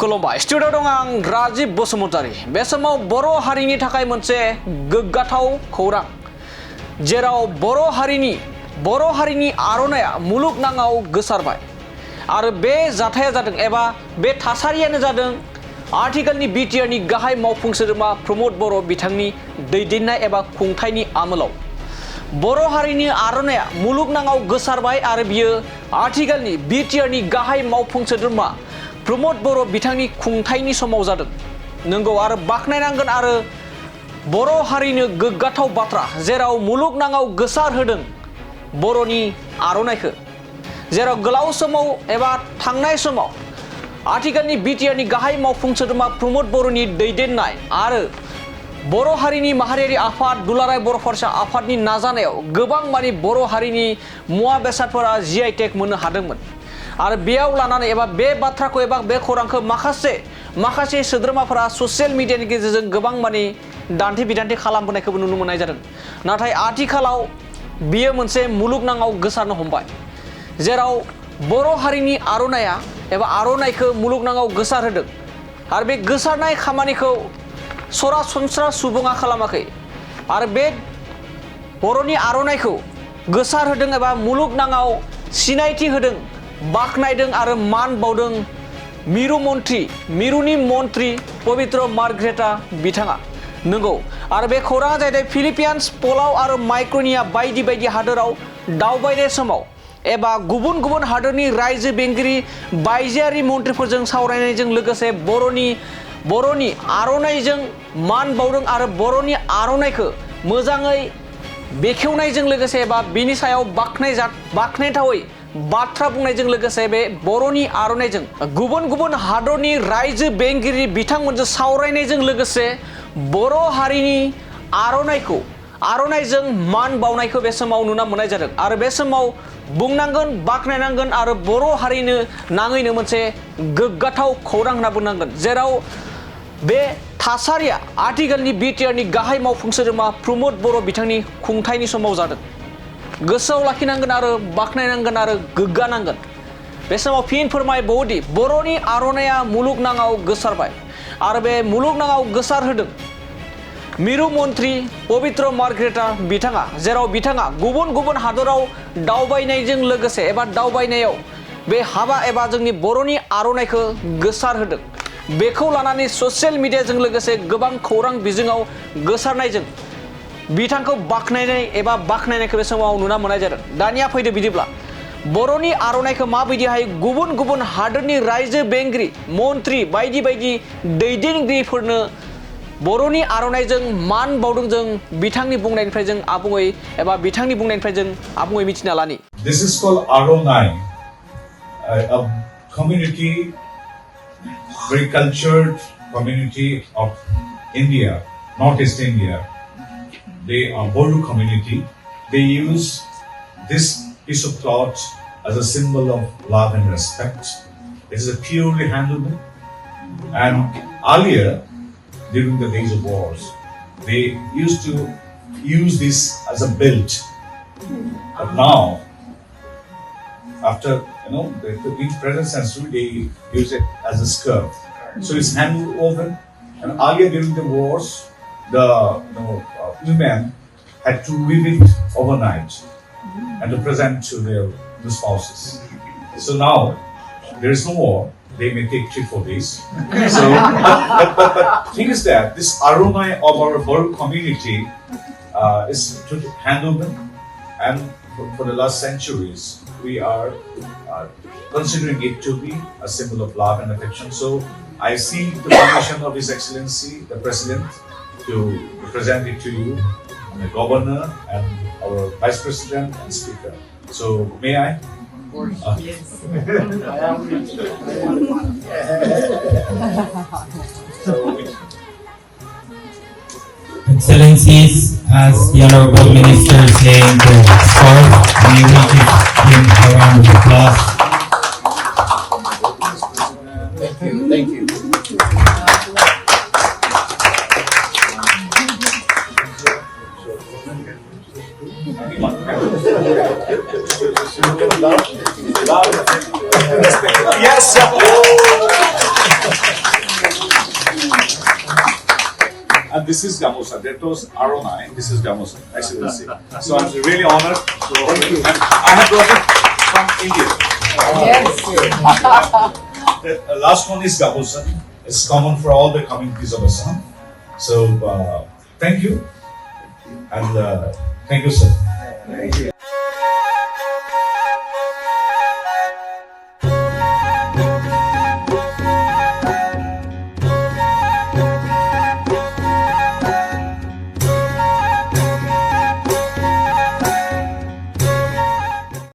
खुलुमबाय स्टुडिअ दं आं राजिब बसुमतारी बे समाव बर' हारिनि थाखाय मोनसे गोग्गाथाव खौरां जेराव बर' हारिनि आर'नाइया मुलुगनाङाव गोसारबाय आरो बे जाथाया जादों एबा बे थासारियानो जादों आथिखालनि बिटिआरनि गाहाय मावफुं सोद्रोमा प्रमद बर' बिथांनि दैदेननाय एबा खुंथायनि आमोलाव बर' हारिनि आर'नाइया मुलुगनाङाव गोसारबाय आरो बियो आथिखालनि बिटिआरनि गाहाय मावफुं सोद्रोमा प्रमद बर' बिथांनि खुंथायनि समाव जादों नंगौ आरो बाख्नायनांगोन आरो बर' हारिनो गोग्गाथाव बाथ्रा जेराव मुलुगनाङाव गोसारहोदों बर'नि आर'नाइखौ जेराव गोलाव समाव एबा थांनाय समाव आथिखालनि बिटिआरनि गाहाय मावफुं सोद्रोमा प्रमद बर'नि दैदेननाय आरो बर' हारिनि माहारियारि आफाद दुलाराय बर' फरायसा आफादनि नाजानायाव गोबां मानि बर' हारिनि मुवा बेसादफोरा जिआइ टेग मोननो हादोंमोन आरो बेयाव लानानै एबा बे बाथ्राखौ एबा बे खौरांखौ माखासे सोद्रोमाफोरा ससियेल मिडियानि गेजेरजों गोबां मानि दान्थे बिदान्थे खालामबोनायखौबो नुनो मोननाय जादों नाथाय आथिखालाव बियो मोनसे मुलुगनाङाव गोसारनो हमबाय जेराव बर' हारिनि आर'नाइया एबा आर'नाइखौ मुलुगनाङाव गोसारहोदों आरो बे गोसारनाय खामानिखौ सरासनस्रा सुबुङा खालामाखै आरो बे बर'नि आर'नाइखौ गोसारहोदों एबा मुलुगनाङाव सिनायथि होदों बाख्नायदों आरो मान बावदों मिरुनि मन्त्रि पबित्र मार्ग्रेटा बिथाङा नंगौ आरो बे खौराङा जाहैबाय फिलिपिन्स पलाव आरो माइक्र'निया बायदि हादोराव दावबायनाय समाव एबा गुबुन हादोरनि रायजो बेंगिरि बायजोआरि मन्थ्रिफोरजों सावरायनायजों लोगोसे बर'नि आर'नाइजों मान बावदों आरो बर'नि आर'नाइखौ मोजाङै बेखेवनायजों लोगोसे एबा बिनि सायाव बाख्नायथावै बाथ्रा बुंनायजों लोगोसे बे बर'नि आर'नाइजों गुबुन हादरनि रायजो बेंगिरि बिथांमोनजों सावरायनायजों लोगोसे बर' हारिनि आर'नाइजों मान बावनायखौ बे समाव नुना मोननाय जादों आरो बे समाव बुंनांगोन बाख्नायनांगोन आरो बर' हारिनो नाङैनो मोनसे गोग्गाथाव खौरां होनना बुंनांगोन जेराव बे थासारिया आथिखालनि बिटिआरनि गाहाय मावफुं सोद्रोमा प्रमद बर' बिथांनि खुंथायनि समाव जादों गोसोआव लाखिनांगोन आरो बाख्नायनांगोन आरो गोग्गानांगोन बे समाव फिन फोरमायबावोदि बर'नि आर'नाइया मुलुगनाङाव गोसारबाय आरो बे मुलुगनाङाव गोसारहोदों मिरु मन्त्रि पबित्र मार्ग्रेटा बिथाङा जेराव बिथाङा गुबुन हादराव दावबायनायजों लोगोसे एबा दावबायनायाव बे हाबा एबा जोंनि बर'नि आर'नाइखौ गोसारहोदों बेखौ लानानै ससियेल मिडियाजों लोगोसे गोबां खौरां बिजोङाव गोसारनायजों बिथांखौ बाख्नायनायखौ बे समाव नुना मोननाय जादों दानिया फैदो बिदिब्ला बर'नि आर'नाइखौ माबायदिहाय गुबुन हादोरनि रायजो बेंगिरि मन्त्रि बायदि दैदेनगिरिफोरनो बर'नि आर'नाइजों मान बावदों जों बिथांनि बुंनायनिफ्राय जों आबुङै मिथिना लानि This is called Aronai, a community, very cultured community of India, Northeast India. They are Boro community. They use this piece of cloth as a symbol of love and respect. It is a purely handloom. And earlier, during the days of wars, they used to use this as a belt. But now, after in present century, they use it as a skirt. So it's hand woven. And earlier during the wars, the women had to weave it overnight and to present to their spouses. So now there is no more. They may take 3-4 days. So, but thing is that this Aronai of our Boro community is handwoven, and for the last centuries we are considering it to be a symbol of love and affection. So I seek the permission of His Excellency, the President, to present it to you, the Governor, and our Vice President and Speaker. So may I? Yes. Excellencies, as the Honorable Minister is saying to start, we will give him a round of applause. Thank you. Yes, sir. And this is Gamosa. That was Aronai. This is Gamosa, as you will see. So I'm really honored. So, and I have brought it from India. The last one is Gamosa. It's common for all the communities of Assam. So thank you. And thank you, sir. Thank you.